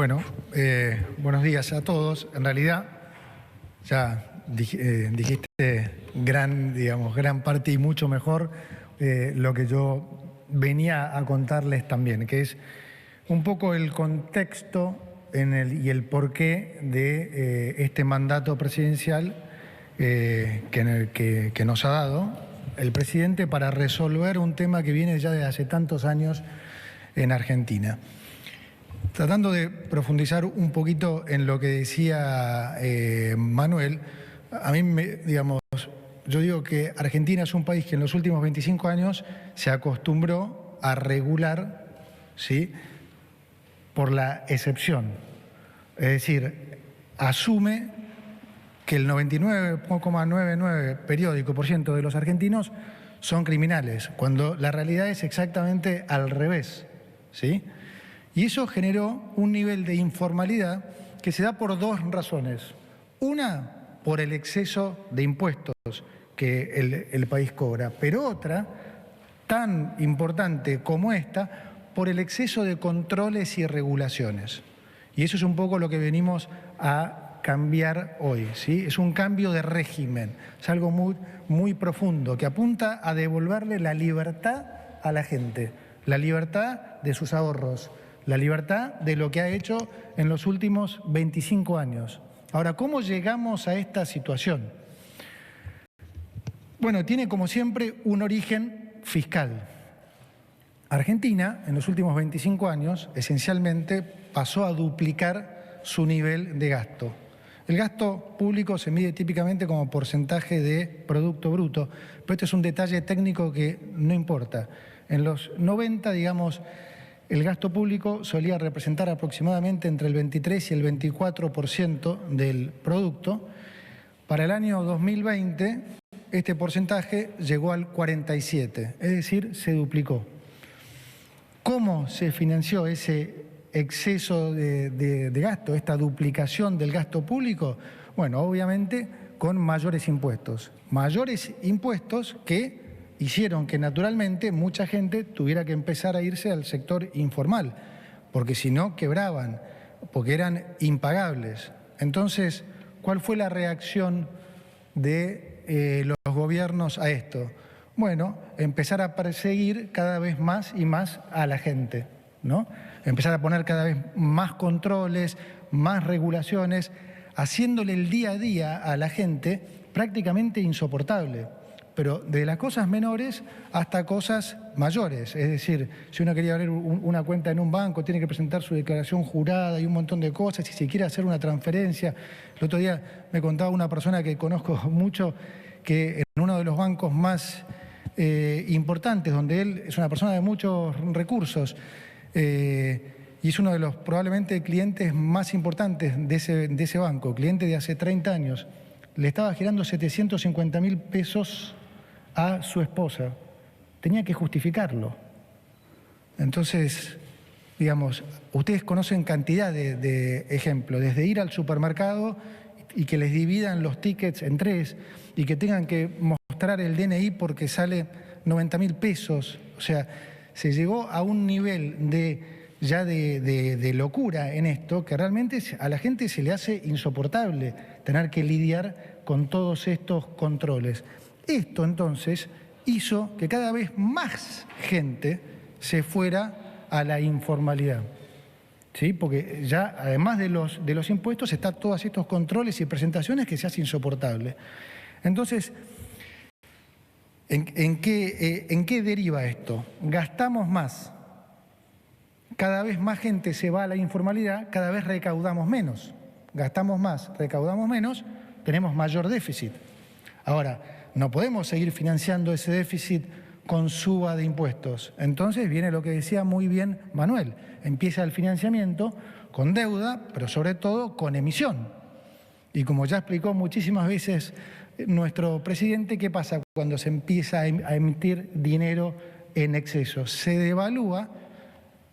Bueno, buenos días a todos. En realidad, ya dijiste gran parte y mucho mejor lo que yo venía a contarles también, que es un poco el contexto y el porqué de este mandato presidencial que nos ha dado el presidente para resolver un tema que viene ya de hace tantos años en Argentina. Tratando de profundizar un poquito en lo que decía Manuel, a mí, yo digo que Argentina es un país que en los últimos 25 años se acostumbró a regular, ¿sí?, por la excepción. Es decir, asume que el 99,99% de los argentinos son criminales, cuando la realidad es exactamente al revés, ¿sí? Y eso generó un nivel de informalidad que se da por dos razones. Una, por el exceso de impuestos que el país cobra, pero otra, tan importante como esta, por el exceso de controles y regulaciones. Y eso es un poco lo que venimos a cambiar hoy, ¿sí? Es un cambio de régimen, es algo muy profundo, que apunta a devolverle la libertad a la gente, la libertad de sus ahorros, la libertad de lo que ha hecho en los últimos 25 años. Ahora, ¿cómo llegamos a esta situación? Bueno, tiene como siempre un origen fiscal. Argentina, en los últimos 25 años, esencialmente pasó a duplicar su nivel de gasto. El gasto público se mide típicamente como porcentaje de Producto Bruto, pero este es un detalle técnico que no importa. En los 90, el gasto público solía representar aproximadamente entre el 23 y el 24% del producto. Para el año 2020, este porcentaje llegó al 47%, es decir, se duplicó. ¿Cómo se financió ese exceso de gasto, esta duplicación del gasto público? Bueno, obviamente con mayores impuestos que hicieron que naturalmente mucha gente tuviera que empezar a irse al sector informal, porque si no quebraban, porque eran impagables. Entonces, ¿cuál fue la reacción de los gobiernos a esto? Bueno, empezar a perseguir cada vez más y más a la gente, ¿no? Empezar a poner cada vez más controles, más regulaciones, haciéndole el día a día a la gente prácticamente insoportable, pero de las cosas menores hasta cosas mayores. Es decir, si uno quería abrir una cuenta en un banco, tiene que presentar su declaración jurada y un montón de cosas, y si quiere hacer una transferencia. El otro día me contaba una persona que conozco mucho que en uno de los bancos más importantes, donde él es una persona de muchos recursos y es uno de los probablemente clientes más importantes de ese banco, cliente de hace 30 años, le estaba girando 750.000 pesos a su esposa. Tenía que justificarlo. Entonces, ustedes conocen cantidad de ejemplos, desde ir al supermercado y que les dividan los tickets en tres y que tengan que mostrar el DNI porque sale 90.000 pesos. O sea, se llegó a un nivel de locura en esto que realmente a la gente se le hace insoportable tener que lidiar con todos estos controles. Esto entonces hizo que cada vez más gente se fuera a la informalidad, ¿sí? Porque ya además de los impuestos están todos estos controles y presentaciones que se hace insoportable. Entonces, ¿en qué deriva esto? Gastamos más. Cada vez más gente se va a la informalidad, cada vez recaudamos menos. Gastamos más, recaudamos menos, tenemos mayor déficit. Ahora, no podemos seguir financiando ese déficit con suba de impuestos. Entonces viene lo que decía muy bien Manuel. Empieza el financiamiento con deuda, pero sobre todo con emisión. Y como ya explicó muchísimas veces nuestro presidente, ¿qué pasa cuando se empieza a emitir dinero en exceso? Se devalúa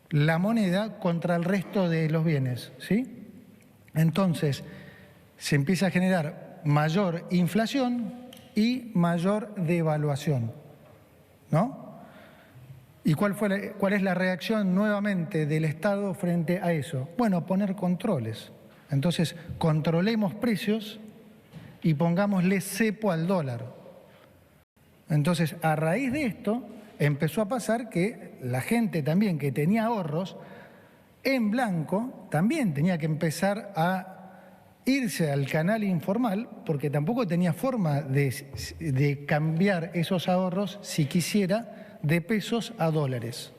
la moneda contra el resto de los bienes, ¿sí? Entonces, se empieza a generar mayor inflación y mayor devaluación, ¿no? ¿Y cuál es la reacción nuevamente del Estado frente a eso? Bueno, poner controles. Entonces, controlemos precios y pongámosle cepo al dólar. Entonces, a raíz de esto, empezó a pasar que la gente también que tenía ahorros en blanco también tenía que empezar a irse al canal informal porque tampoco tenía forma de cambiar esos ahorros, si quisiera, de pesos a dólares.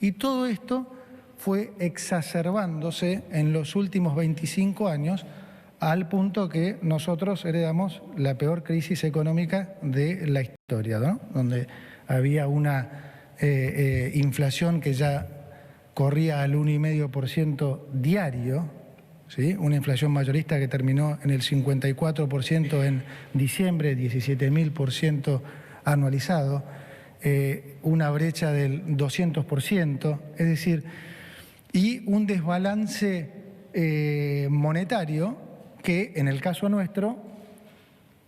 Y todo esto fue exacerbándose en los últimos 25 años al punto que nosotros heredamos la peor crisis económica de la historia, ¿no? Donde había una inflación que ya corría al 1,5% diario, ¿sí? Una inflación mayorista que terminó en el 54% en diciembre, 17.000% anualizado, una brecha del 200%, es decir, y un desbalance monetario que en el caso nuestro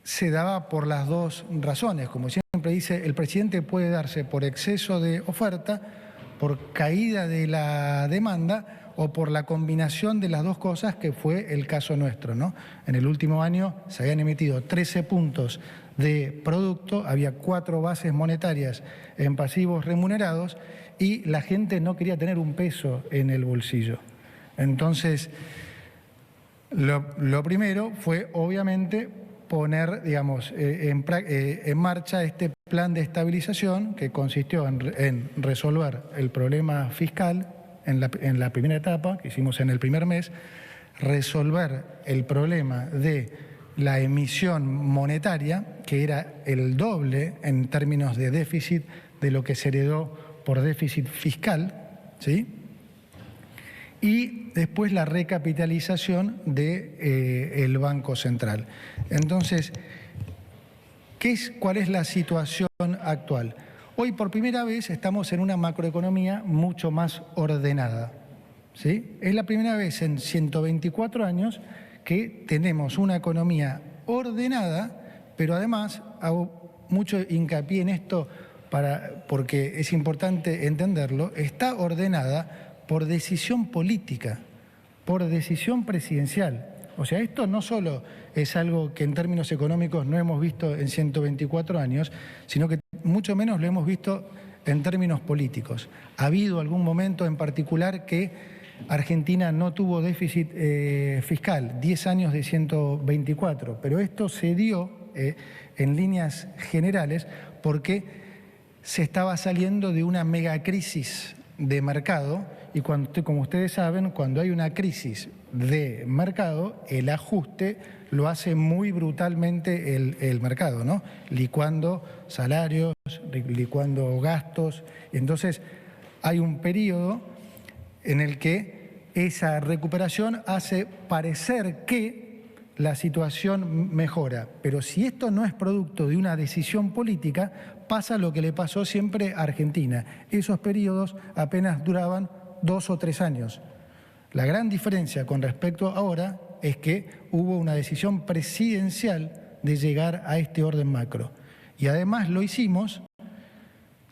se daba por las dos razones. Como siempre dice, el presidente puede darse por exceso de oferta, por caída de la demanda o por la combinación de las dos cosas, que fue el caso nuestro, ¿no? En el último año se habían emitido 13 puntos de producto, había 4 bases monetarias en pasivos remunerados y la gente no quería tener un peso en el bolsillo. Entonces, lo primero fue obviamente poner, digamos, en marcha este plan de estabilización que consistió en resolver el problema fiscal en la primera etapa, que hicimos en el primer mes, resolver el problema de la emisión monetaria, que era el doble en términos de déficit de lo que se heredó por déficit fiscal, ¿sí? Y después la recapitalización del Banco Central. Entonces, ¿cuál es la situación actual? Hoy por primera vez estamos en una macroeconomía mucho más ordenada, ¿sí? Es la primera vez en 124 años que tenemos una economía ordenada, pero además hago mucho hincapié en esto porque es importante entenderlo, está ordenada por decisión política, por decisión presidencial. O sea, esto no solo es algo que en términos económicos no hemos visto en 124 años, sino que mucho menos lo hemos visto en términos políticos. Ha habido algún momento en particular que Argentina no tuvo déficit fiscal, 10 años de 124, pero esto se dio en líneas generales porque se estaba saliendo de una megacrisis de mercado y como ustedes saben, cuando hay una crisis de mercado, el ajuste lo hace muy brutalmente el mercado, ¿no? Licuando salarios, licuando gastos. Entonces, hay un periodo en el que esa recuperación hace parecer que la situación mejora. Pero si esto no es producto de una decisión política, pasa lo que le pasó siempre a Argentina. Esos periodos apenas duraban 2 o 3 años. La gran diferencia con respecto a ahora es que hubo una decisión presidencial de llegar a este orden macro. Y además lo hicimos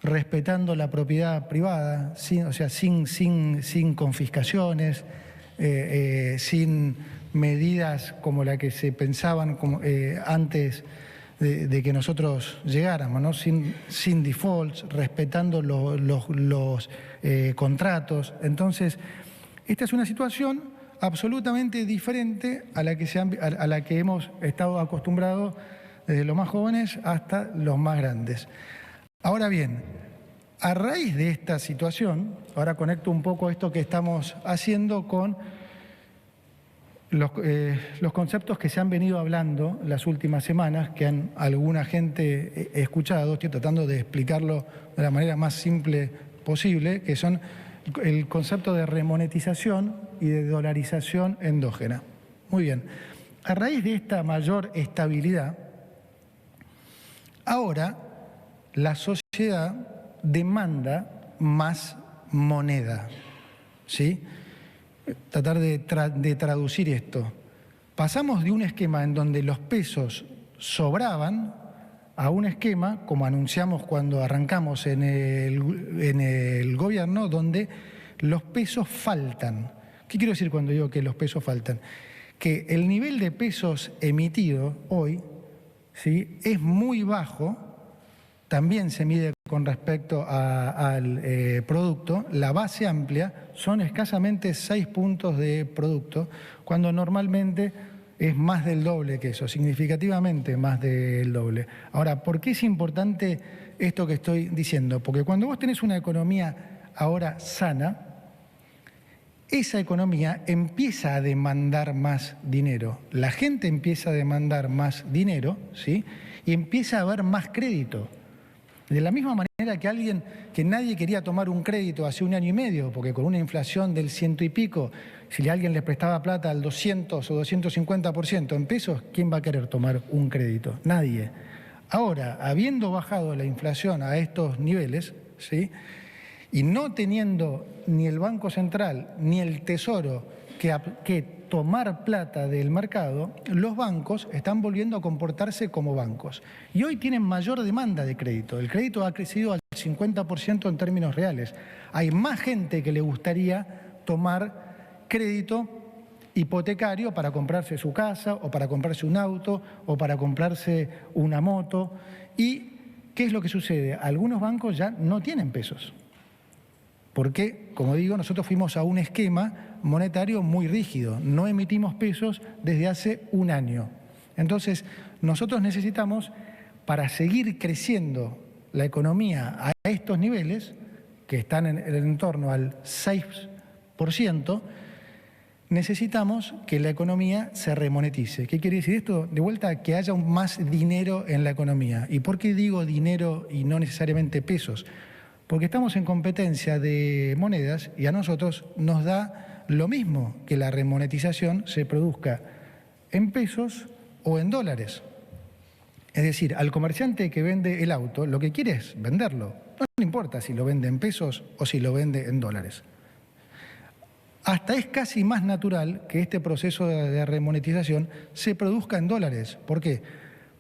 respetando la propiedad privada, sin confiscaciones, sin medidas como la que se pensaban antes de que nosotros llegáramos, ¿no? Sin defaults, respetando los contratos. Entonces, esta es una situación absolutamente diferente a la que hemos estado acostumbrados desde los más jóvenes hasta los más grandes. Ahora bien, a raíz de esta situación, ahora conecto un poco esto que estamos haciendo con los conceptos que se han venido hablando las últimas semanas, que alguna gente he escuchado, estoy tratando de explicarlo de la manera más simple posible, que son el concepto de remonetización y de dolarización endógena. Muy bien, a raíz de esta mayor estabilidad, ahora la sociedad demanda más moneda, ¿sí? Tratar de traducir esto. Pasamos de un esquema en donde los pesos sobraban a un esquema, como anunciamos cuando arrancamos en el gobierno, donde los pesos faltan. ¿Qué quiero decir cuando digo que los pesos faltan? Que el nivel de pesos emitido hoy, ¿sí?, es muy bajo, también se mide con respecto al producto. La base amplia son escasamente 6 puntos de producto, cuando normalmente es más del doble que eso, significativamente más del doble. Ahora, ¿por qué es importante esto que estoy diciendo? Porque cuando vos tenés una economía ahora sana, esa economía empieza a demandar más dinero. La gente empieza a demandar más dinero, ¿sí?, y empieza a haber más crédito. De la misma manera que alguien que nadie quería tomar un crédito hace 1 año y medio, porque con una inflación del 100 y pico, si alguien le prestaba plata al 200 o 250% en pesos, ¿quién va a querer tomar un crédito? Nadie. Ahora, habiendo bajado la inflación a estos niveles, ¿sí?, y no teniendo ni el Banco Central ni el Tesoro que tomar plata del mercado, los bancos están volviendo a comportarse como bancos. Y hoy tienen mayor demanda de crédito. El crédito ha crecido al 50% en términos reales. Hay más gente que le gustaría tomar crédito hipotecario para comprarse su casa o para comprarse un auto o para comprarse una moto. ¿Y qué es lo que sucede? Algunos bancos ya no tienen pesos. Porque, como digo, nosotros fuimos a un esquema monetario muy rígido. No emitimos pesos desde hace 1 año. Entonces, nosotros necesitamos, para seguir creciendo la economía a estos niveles, que están en el entorno al 6%, necesitamos que la economía se remonetice. ¿Qué quiere decir esto? De vuelta, que haya más dinero en la economía. ¿Y por qué digo dinero y no necesariamente pesos? Porque estamos en competencia de monedas y a nosotros nos da lo mismo que la remonetización se produzca en pesos o en dólares. Es decir, al comerciante que vende el auto, lo que quiere es venderlo. No le importa si lo vende en pesos o si lo vende en dólares. Hasta es casi más natural que este proceso de remonetización se produzca en dólares. ¿Por qué?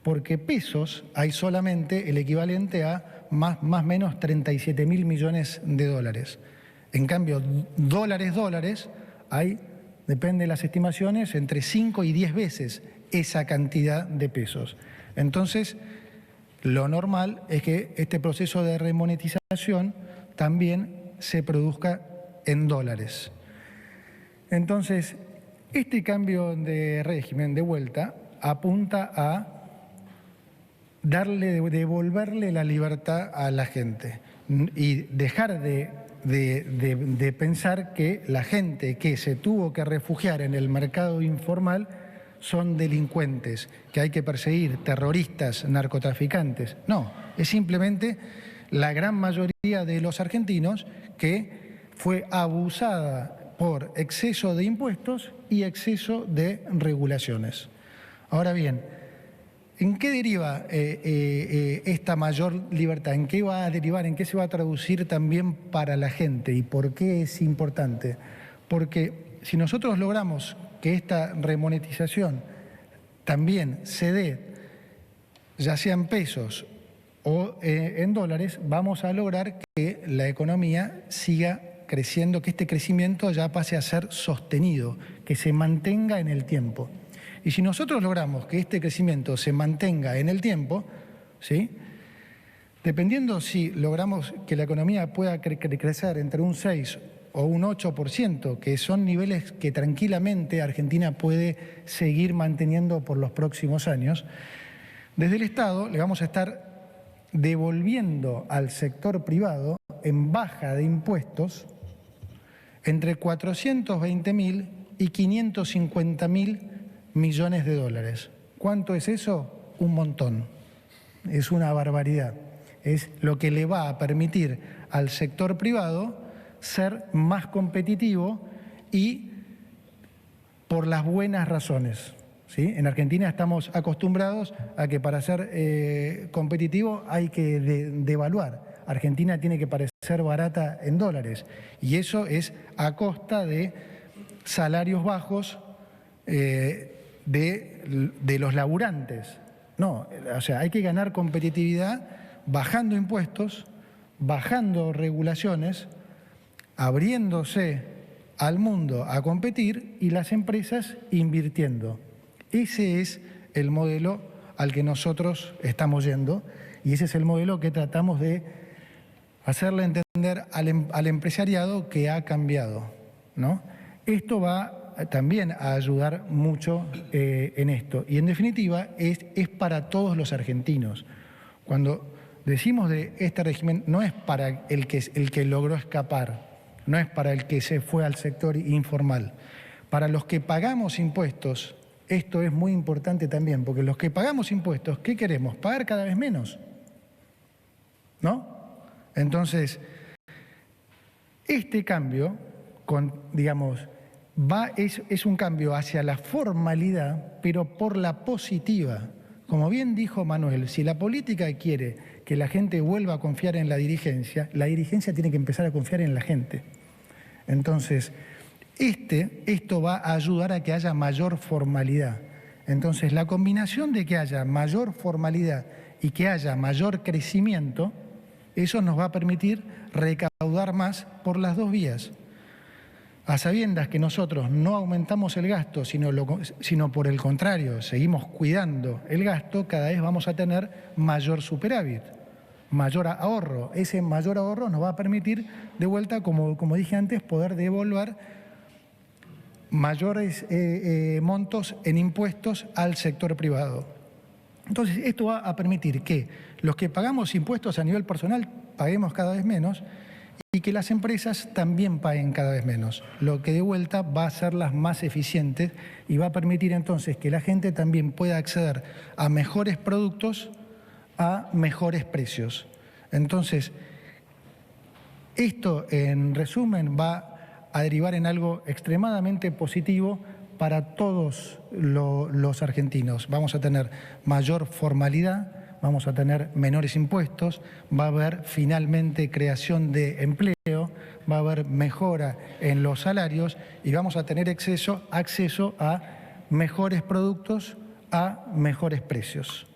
Porque pesos hay solamente el equivalente a más o menos 37.000 millones de dólares. En cambio, dólares, hay, depende de las estimaciones, entre 5 y 10 veces esa cantidad de pesos. Entonces, lo normal es que este proceso de remonetización también se produzca en dólares. Entonces, este cambio de régimen de vuelta apunta a devolverle la libertad a la gente y dejar de pensar que la gente que se tuvo que refugiar en el mercado informal son delincuentes, que hay que perseguir, terroristas, narcotraficantes. No, es simplemente la gran mayoría de los argentinos que fue abusada por exceso de impuestos y exceso de regulaciones. Ahora bien, ¿en qué deriva esta mayor libertad? ¿En qué va a derivar? ¿En qué se va a traducir también para la gente? ¿Y por qué es importante? Porque si nosotros logramos que esta remonetización también se dé, ya sea en pesos o en dólares, vamos a lograr que la economía siga creciendo, que este crecimiento ya pase a ser sostenido, que se mantenga en el tiempo. Y si nosotros logramos que este crecimiento se mantenga en el tiempo, ¿sí?, dependiendo si logramos que la economía pueda crecer entre un 6 o un 8%, que son niveles que tranquilamente Argentina puede seguir manteniendo por los próximos años, desde el Estado le vamos a estar devolviendo al sector privado en baja de impuestos entre 420.000 y 550.000 millones de dólares. ¿Cuánto es eso? Un montón. Es una barbaridad. Es lo que le va a permitir al sector privado ser más competitivo y por las buenas razones, ¿sí? En Argentina estamos acostumbrados a que para ser competitivo hay que devaluar. Argentina tiene que parecer barata en dólares y eso es a costa de salarios bajos de los laburantes. No, o sea, hay que ganar competitividad bajando impuestos, bajando regulaciones, abriéndose al mundo a competir y las empresas invirtiendo. Ese es el modelo al que nosotros estamos yendo y ese es el modelo que tratamos de hacerle entender al empresariado que ha cambiado, ¿no? Esto va también a ayudar mucho en esto y en definitiva es para todos los argentinos. Cuando decimos de este régimen no es para el que logró escapar, no es para el que se fue al sector informal. Para los que pagamos impuestos, esto es muy importante también, porque los que pagamos impuestos, ¿qué queremos? Pagar cada vez menos, ¿no? Entonces, este cambio, digamos, es un cambio hacia la formalidad, pero por la positiva. Como bien dijo Manuel, si la política quiere que la gente vuelva a confiar en la dirigencia tiene que empezar a confiar en la gente. Entonces, esto va a ayudar a que haya mayor formalidad. Entonces, la combinación de que haya mayor formalidad y que haya mayor crecimiento, eso nos va a permitir recaudar más por las dos vías. A sabiendas que nosotros no aumentamos el gasto, sino por el contrario, seguimos cuidando el gasto, cada vez vamos a tener mayor superávit, mayor ahorro. Ese mayor ahorro nos va a permitir, de vuelta, como dije antes, poder devolver mayores montos en impuestos al sector privado. Entonces, esto va a permitir que los que pagamos impuestos a nivel personal paguemos cada vez menos y que las empresas también paguen cada vez menos, lo que de vuelta va a hacerlas más eficientes y va a permitir entonces que la gente también pueda acceder a mejores productos a mejores precios. Entonces, esto en resumen va a derivar en algo extremadamente positivo para todos los argentinos. Vamos a tener mayor formalidad, vamos a tener menores impuestos, va a haber finalmente creación de empleo, va a haber mejora en los salarios y vamos a tener acceso a mejores productos a mejores precios.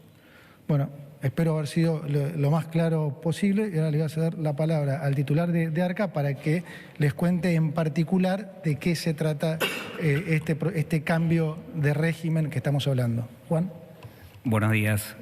Bueno, espero haber sido lo más claro posible y ahora le voy a ceder la palabra al titular de ARCA para que les cuente en particular de qué se trata este cambio de régimen que estamos hablando. Juan. Buenos días.